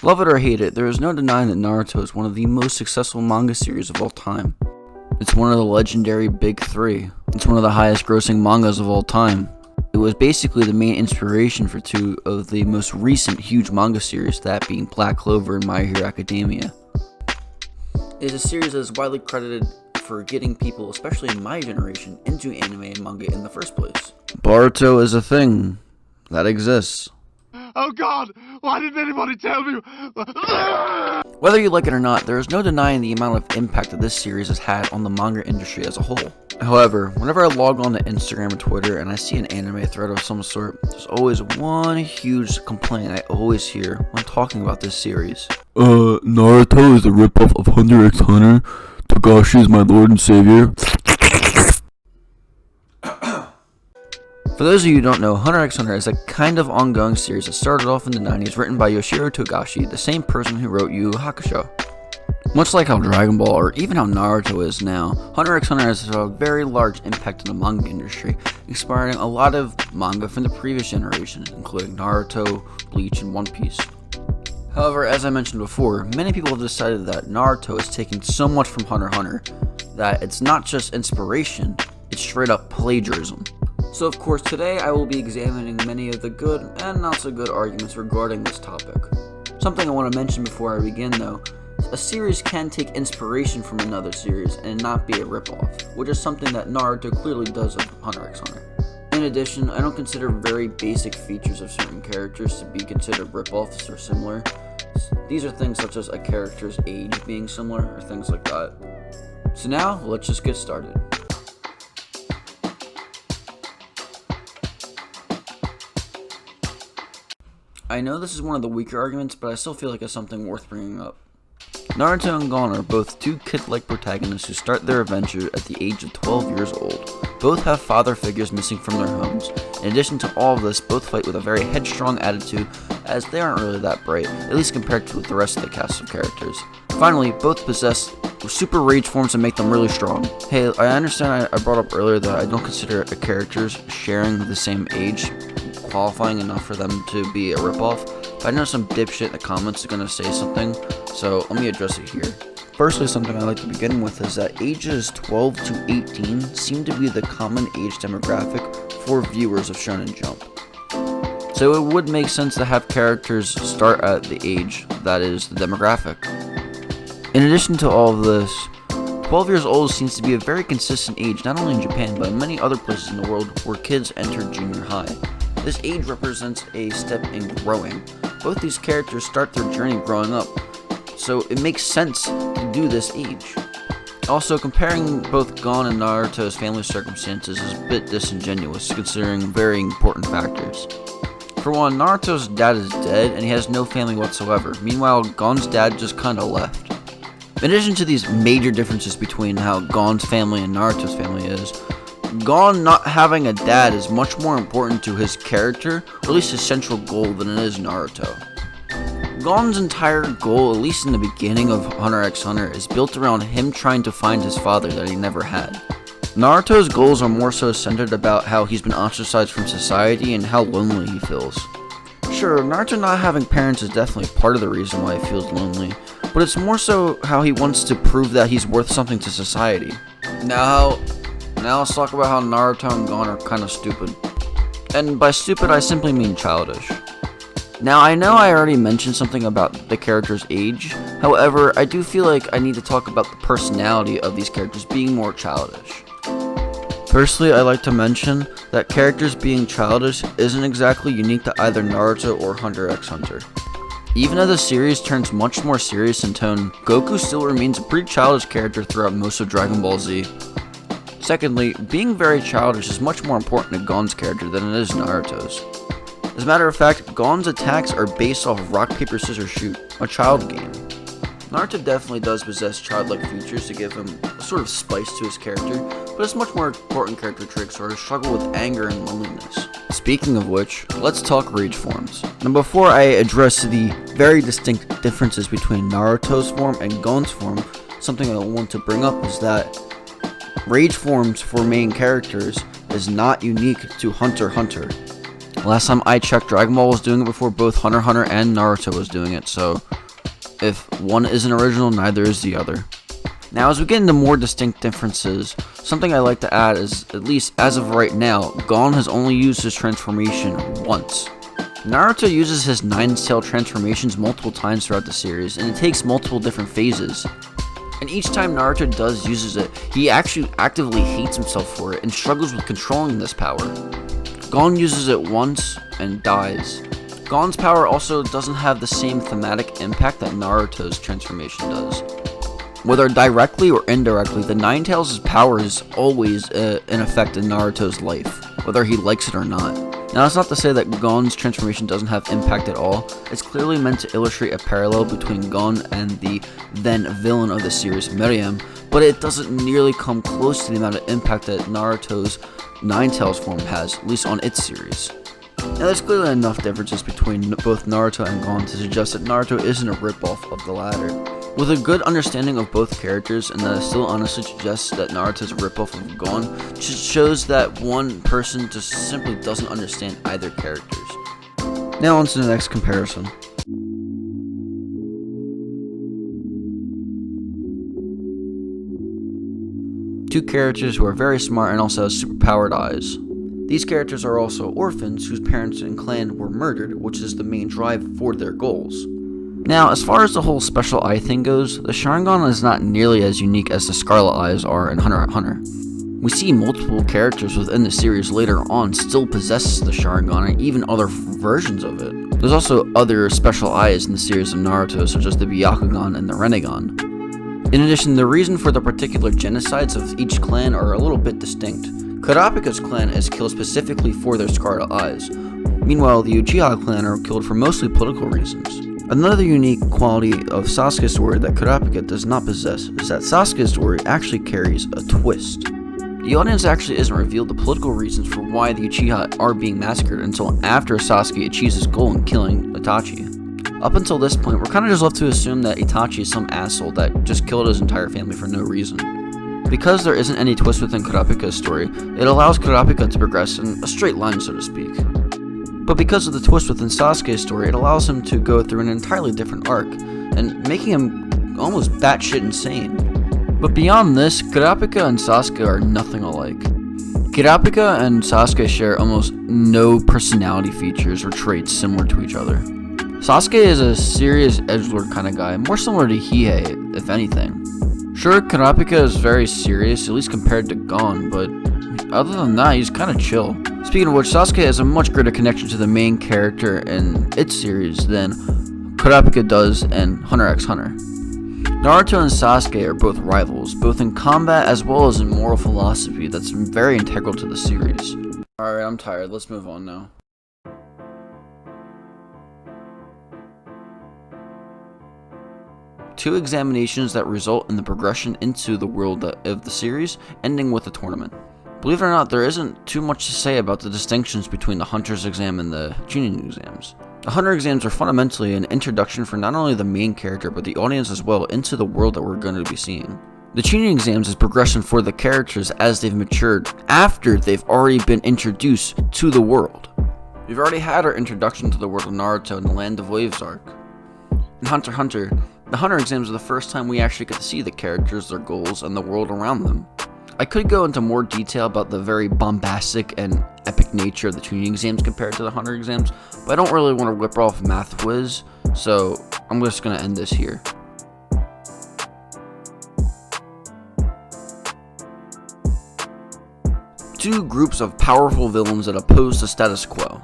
Love it or hate it, there is no denying that Naruto is one of the most successful manga series of all time. It's one of the legendary Big Three. It's one of the highest grossing mangas of all time. It was basically the main inspiration for two of the most recent huge manga series, that being Black Clover and My Hero Academia. It is a series that is widely credited for getting people, especially in my generation, into anime and manga in the first place. Boruto is a thing that exists. Oh God, why didn't anybody tell me? Whether you like it or not, there is no denying the amount of impact that this series has had on the manga industry as a whole. However, whenever I log on to Instagram or Twitter and I see an anime thread of some sort, there's always one huge complaint I always hear when talking about this series. Naruto is a ripoff of Hunter x Hunter. Togashi is my lord and savior. For those of you who don't know, Hunter x Hunter is a kind of ongoing series that started off in the 90s, written by Yoshiro Togashi, the same person who wrote Yu Hakusho. Much like how Dragon Ball, or even how Naruto is now, Hunter x Hunter has a very large impact on the manga industry, inspiring a lot of manga from the previous generation, including Naruto, Bleach, and One Piece. However, as I mentioned before, many people have decided that Naruto is taking so much from Hunter x Hunter that it's not just inspiration, it's straight up plagiarism. So of course today I will be examining many of the good and not so good arguments regarding this topic. Something I want to mention before I begin though, a series can take inspiration from another series and not be a ripoff, which is something that Naruto clearly does of Hunter x Hunter. In addition, I don't consider very basic features of certain characters to be considered ripoffs or similar. These are things such as a character's age being similar or things like that. So now, let's just get started. I know this is one of the weaker arguments, but I still feel like it's something worth bringing up. Naruto and Gon are both two kid-like protagonists who start their adventure at the age of 12 years old. Both have father figures missing from their homes. In addition to all of this, both fight with a very headstrong attitude, as they aren't really that bright, at least compared to the rest of the cast of characters. Finally, both possess super rage forms that make them really strong. Hey, I understand I brought up earlier that I don't consider a characters sharing the same age qualifying enough for them to be a ripoff, but I know some dipshit in the comments is gonna say something, so let me address it here. Firstly, something I like to begin with is that ages 12 to 18 seem to be the common age demographic for viewers of Shonen Jump. So it would make sense to have characters start at the age that is the demographic. In addition to all of this, 12 years old seems to be a very consistent age not only in Japan but in many other places in the world where kids enter junior high. This age represents a step in growing. Both these characters start their journey growing up, so it makes sense to do this age. Also, comparing both Gon and Naruto's family circumstances is a bit disingenuous, considering very important factors. For one, Naruto's dad is dead and he has no family whatsoever, meanwhile Gon's dad just kinda left. In addition to these major differences between how Gon's family and Naruto's family is, Gon not having a dad is much more important to his character, or at least his central goal, than it is Naruto. Gon's entire goal, at least in the beginning of Hunter x Hunter, is built around him trying to find his father that he never had. Naruto's goals are more so centered about how he's been ostracized from society and how lonely he feels. Sure, Naruto not having parents is definitely part of the reason why he feels lonely, but it's more so how he wants to prove that he's worth something to society. Now let's talk about how Naruto and Gon are kinda stupid. And by stupid, I simply mean childish. Now, I know I already mentioned something about the character's age, however, I do feel like I need to talk about the personality of these characters being more childish. Firstly, I'd like to mention that characters being childish isn't exactly unique to either Naruto or Hunter x Hunter. Even as the series turns much more serious in tone, Goku still remains a pretty childish character throughout most of Dragon Ball Z. Secondly, being very childish is much more important to Gon's character than it is Naruto's. As a matter of fact, Gon's attacks are based off of rock, paper, scissors, shoot, a child game. Naruto definitely does possess childlike features to give him a sort of spice to his character, but his much more important character traits are his struggle with anger and loneliness. Speaking of which, let's talk rage forms. Now before I address the very distinct differences between Naruto's form and Gon's form, something I want to bring up is that rage forms for main characters is not unique to Hunter x Hunter. Last time I checked, Dragon Ball was doing it before both Hunter x Hunter and Naruto was doing it, so if one isn't original, neither is the other. Now, as we get into more distinct differences, something I like to add is, at least as of right now, Gon has only used his transformation once. Naruto uses his 9-tail transformations multiple times throughout the series, and it takes multiple different phases. And each time Naruto uses it, he actually actively hates himself for it and struggles with controlling this power. Gon uses it once and dies. Gon's power also doesn't have the same thematic impact that Naruto's transformation does. Whether directly or indirectly, the 9-tails' power is always an effect in Naruto's life, whether he likes it or not. Now, that's not to say that Gon's transformation doesn't have impact at all. It's clearly meant to illustrate a parallel between Gon and the then villain of the series, Miriam, but it doesn't nearly come close to the amount of impact that Naruto's 9-tails form has, at least on its series. Now, there's clearly enough differences between both Naruto and Gon to suggest that Naruto isn't a ripoff of the latter. With a good understanding of both characters, and that it still honestly suggests that Naruto's a ripoff of Gon, just shows that one person just simply doesn't understand either characters. Now on to the next comparison. Two characters who are very smart and also have superpowered eyes. These characters are also orphans whose parents and clan were murdered, which is the main drive for their goals. Now, as far as the whole special eye thing goes, the Sharingan is not nearly as unique as the Scarlet Eyes are in Hunter x Hunter. We see multiple characters within the series later on still possess the Sharingan and even other versions of it. There's also other special eyes in the series of Naruto, such as the Byakugan and the Rinnegan. In addition, the reason for the particular genocides of each clan are a little bit distinct. Kurapika's clan is killed specifically for their Scarlet Eyes. Meanwhile, the Uchiha clan are killed for mostly political reasons. Another unique quality of Sasuke's story that Kurapika does not possess is that Sasuke's story actually carries a twist. The audience actually isn't revealed the political reasons for why the Uchiha are being massacred until after Sasuke achieves his goal in killing Itachi. Up until this point, we're kind of just left to assume that Itachi is some asshole that just killed his entire family for no reason. Because there isn't any twist within Kurapika's story, it allows Kurapika to progress in a straight line, so to speak. But because of the twist within Sasuke's story, it allows him to go through an entirely different arc, and making him almost batshit insane. But beyond this, Kurapika and Sasuke are nothing alike. Kurapika and Sasuke share almost no personality features or traits similar to each other. Sasuke is a serious edgelord kind of guy, more similar to Hiei, if anything. Sure, Kurapika is very serious, at least compared to Gon, but other than that, he's kind of chill. Speaking of which, Sasuke has a much greater connection to the main character in its series than Kurapika does in Hunter x Hunter. Naruto and Sasuke are both rivals, both in combat as well as in moral philosophy that's very integral to the series. Alright, I'm tired, let's move on now. Two examinations that result in the progression into the world of the series, ending with a tournament. Believe it or not, there isn't too much to say about the distinctions between the Hunter's exam and the Chunin exams. The Hunter exams are fundamentally an introduction for not only the main character, but the audience as well into the world that we're going to be seeing. The Chunin exams is progression for the characters as they've matured after they've already been introduced to the world. We've already had our introduction to the world of Naruto in the Land of Waves arc. In Hunter x Hunter, the Hunter exams are the first time we actually get to see the characters, their goals, and the world around them. I could go into more detail about the very bombastic and epic nature of the Chunin exams compared to the Hunter exams, but I don't really want to whip off Math Whiz, so I'm just going to end this here. Two groups of powerful villains that oppose the status quo.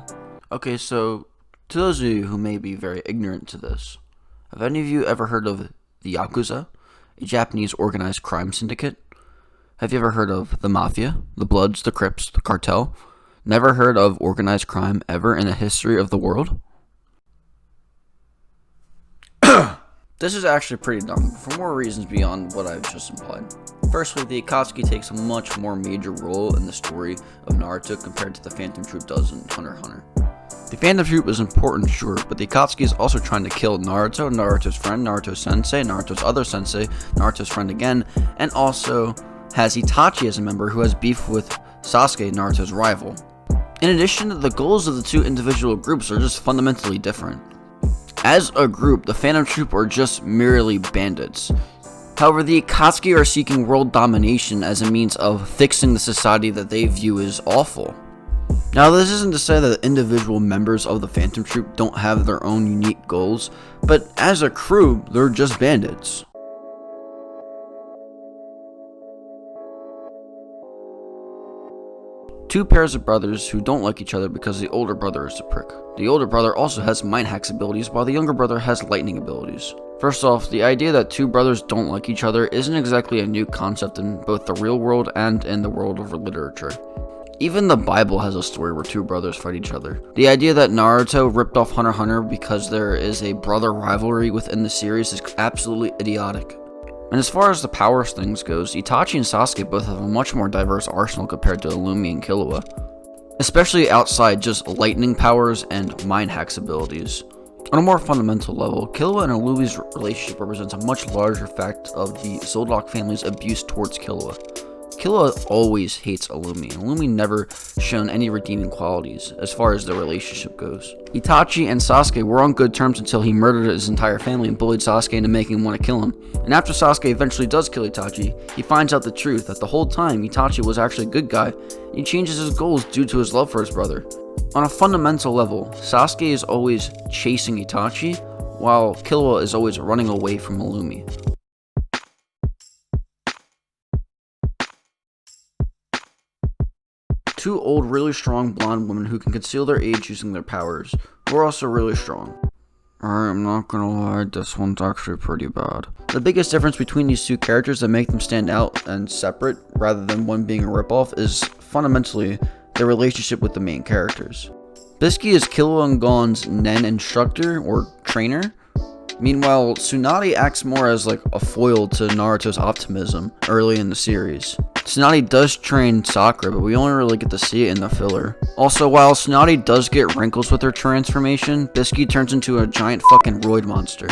Okay, so to those of you who may be very ignorant to this, have any of you ever heard of the Yakuza, a Japanese organized crime syndicate? Have you ever heard of the Mafia, the Bloods, the Crips, the Cartel? Never heard of organized crime ever in the history of the world? This is actually pretty dumb, for more reasons beyond what I've just implied. Firstly, the Akatsuki takes a much more major role in the story of Naruto compared to the Phantom Troupe does in Hunter x Hunter. The Phantom Troupe is important, sure, but the Akatsuki is also trying to kill Naruto, Naruto's friend, Naruto's sensei, Naruto's other sensei, Naruto's friend again, and also has Itachi as a member who has beef with Sasuke, Naruto's rival. In addition, the goals of the two individual groups are just fundamentally different. As a group, the Phantom Troupe are just merely bandits. However, the Akatsuki are seeking world domination as a means of fixing the society that they view as awful. Now, this isn't to say that individual members of the Phantom Troupe don't have their own unique goals, but as a crew, they're just bandits. Two pairs of brothers who don't like each other because the older brother is a prick. The older brother also has mind hacks abilities, while the younger brother has lightning abilities. First off, the idea that two brothers don't like each other isn't exactly a new concept in both the real world and in the world of literature. Even the Bible has a story where two brothers fight each other. The idea that Naruto ripped off Hunter x Hunter because there is a brother rivalry within the series is absolutely idiotic. And as far as the powers things goes, Itachi and Sasuke both have a much more diverse arsenal compared to Illumi and Killua, especially outside just lightning powers and mind hacks abilities. On a more fundamental level, Killua and Illumi's relationship represents a much larger fact of the Zoldyck family's abuse towards Killua. Killua always hates Illumi, and Illumi never shown any redeeming qualities as far as their relationship goes. Itachi and Sasuke were on good terms until he murdered his entire family and bullied Sasuke into making him want to kill him. And after Sasuke eventually does kill Itachi, he finds out the truth that the whole time Itachi was actually a good guy, and he changes his goals due to his love for his brother. On a fundamental level, Sasuke is always chasing Itachi, while Killua is always running away from Illumi. Two old, really strong blonde women who can conceal their age using their powers, who are also really strong. Alright, I'm not gonna lie, this one's actually pretty bad. The biggest difference between these two characters that make them stand out and separate, rather than one being a ripoff, is fundamentally their relationship with the main characters. Bisky is Killua and Gon's Nen instructor, or trainer. Meanwhile, Tsunade acts more as like a foil to Naruto's optimism early in the series. Tsunade does train Sakura, but we only really get to see it in the filler. Also, while Tsunade does get wrinkles with her transformation, Bisky turns into a giant fucking roid monster.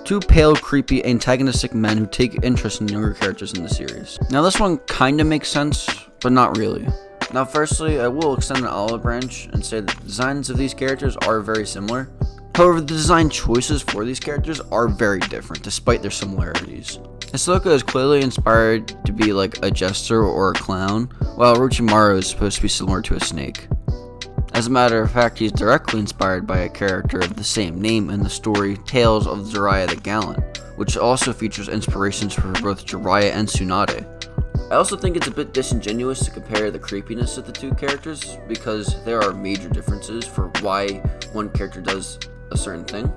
Two pale, creepy, antagonistic men who take interest in younger characters in the series. Now this one kinda makes sense, but not really. Now firstly, I will extend the olive branch and say that the designs of these characters are very similar. However, the design choices for these characters are very different, despite their similarities. Hisoka is clearly inspired to be like a jester or a clown, while Orochimaru is supposed to be similar to a snake. As a matter of fact, he's directly inspired by a character of the same name in the story Tales of Jiraiya the Gallant, which also features inspirations for both Jiraiya and Tsunade. I also think it's a bit disingenuous to compare the creepiness of the two characters, because there are major differences for why one character does a certain thing.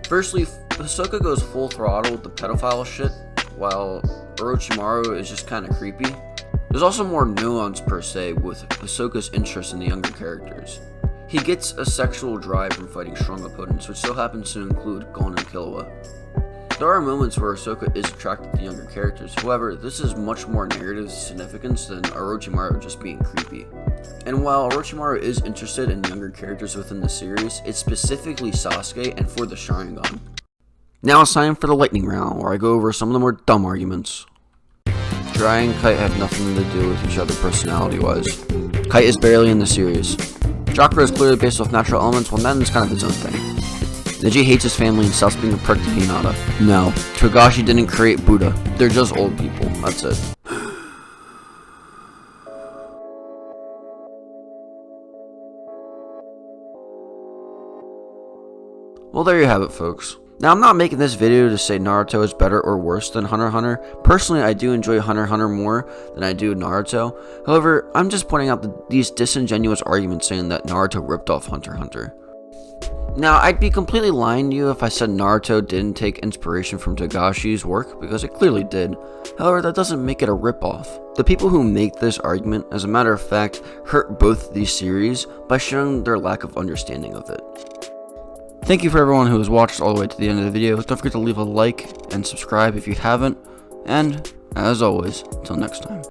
Firstly, Hisoka goes full throttle with the pedophile shit, while Orochimaru is just kinda creepy. There's also more nuance per se with Hisoka's interest in the younger characters. He gets a sexual drive from fighting strong opponents, which so happens to include Gon and Killua. There are moments where Hisoka is attracted to younger characters, however, this is much more narrative significance than Orochimaru just being creepy. And while Orochimaru is interested in younger characters within the series, it's specifically Sasuke and for the Sharingan. Now it's time for the lightning round, where I go over some of the more dumb arguments. Jiraiya and Kite have nothing to do with each other personality-wise. Kite is barely in the series. Chakra is clearly based off natural elements, while Nen is kind of its own thing. Neji hates his family and stops being a prick to Hinata. No, Togashi didn't create Buddha. They're just old people. That's it. Well, there you have it, folks. Now, I'm not making this video to say Naruto is better or worse than Hunter x Hunter. Personally, I do enjoy Hunter x Hunter more than I do Naruto. However, I'm just pointing out these disingenuous arguments saying that Naruto ripped off Hunter x Hunter. Now, I'd be completely lying to you if I said Naruto didn't take inspiration from Togashi's work, because it clearly did. However, that doesn't make it a ripoff. The people who make this argument, as a matter of fact, hurt both these series by showing their lack of understanding of it. Thank you for everyone who has watched all the way to the end of the video. Don't forget to leave a like and subscribe if you haven't. And, as always, until next time.